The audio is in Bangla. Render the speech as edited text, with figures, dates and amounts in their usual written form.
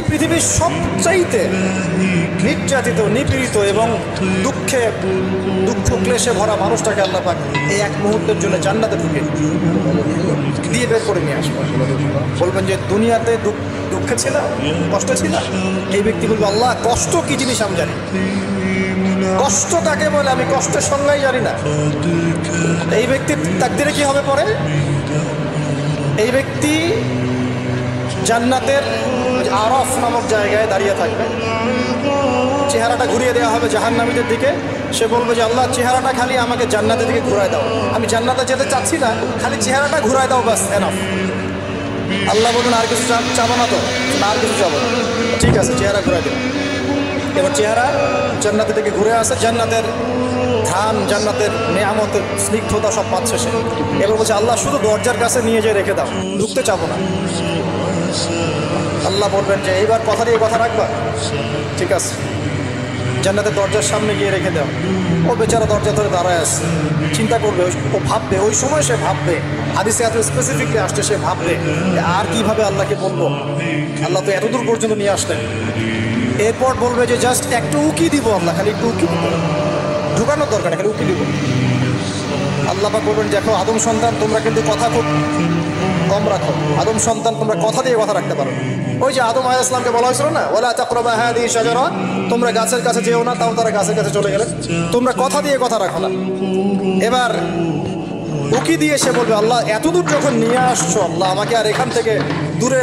পৃথিবীর সবচাইতে নির্যাতিত, নিপীড়িত এবং দুঃখ ক্লেশে ভরা মানুষটাকে আল্লাহ পাক এই এক মুহূর্তের জন্য জান্নাতে ঢুকে দিয়ে বের করে নিয়ে আসবেন। বলবেন যে দুনিয়াতে দুঃখে ছিল, কষ্ট ছিল, এই ব্যক্তি বলবে আল্লাহ কষ্ট কি জিনিস আমি জানি, কষ্ট কাকে বলে আমি কষ্টের সংজ্ঞাই জানি না। এই ব্যক্তির তাকদিরে কি হবে পরে? এই ব্যক্তি জান্নাতের আরফ নামক জায়গায় দাঁড়িয়ে থাকবে, চেহারাটা ঘুরিয়ে দেওয়া হবে জাহান্নামীদের দিকে। সে বলবে যে আল্লাহ চেহারাটা খালি আমাকে জান্নাতের দিকে ঘুরায় দাও, আমি জান্নাতে যেতে চাচ্ছি না, খালি চেহারাটা ঘুরায় দাও, বাস এনাফ। আল্লাহ বলুন আর কিছু চাবো না তো? না, আর কিছু চাবো না। ঠিক আছে, চেহারা ঘুরাই দিন। এবার চেহারা জান্নাতের দিকে ঘুরে আসে, জান্নাতের ধান, জান্নাতের নেয়ামতের স্নিগ্ধতা সব পাচ্ছে সে। এবার বলছে আল্লাহ শুধু দরজার কাছে নিয়ে যেয়ে রেখে দাও, ঢুকতে চাবো না। আল্লাহ বলবেন যে এইবার কথা দিয়ে কথা রাখবা, ঠিক আছে, জান্নাতের দরজার সামনে গিয়ে রেখে দাও। ও বেচারা দরজা ধরে দাঁড়ায় আসে, চিন্তা করবে, ও ভাববে, ওই সময় সে ভাববে, হাদিসে এত স্পেসিফিকলি আসছে, সে ভাববে আর কিভাবে আল্লাহকে বলবো, আল্লাহ তো এতদূর পর্যন্ত নিয়ে আসলেন। এরপর বলবে যে জাস্ট একটু উকি দিব আল্লাহ, খালি একটু উকি দিব, ঢুকানোর দরকার, খালি উকি দিব। আল্লাহ পাক বলবেন দেখো আদম সন্তান তোমরা কিন্তু কথা খুব কম রাখো, আদম সন্তান তোমরা কথা দিয়ে কথা রাখতে পারো। ওই যে আদম আলাইহিস সালামকে বলা হয়েছিল না, ওয়ালা তাকরাবা হাযিহি শাজারা, তোমরা গাছের কাছে যেও না, তাও তারা গাছের কাছে চলে গেলেন। তোমরা কথা দিয়ে কথা রাখো না। এবার উকি দিয়ে সে বলবে আল্লাহ এতদূর যখন নিয়ে আসছো, আল্লাহ আমাকে আর এখান থেকে দূরে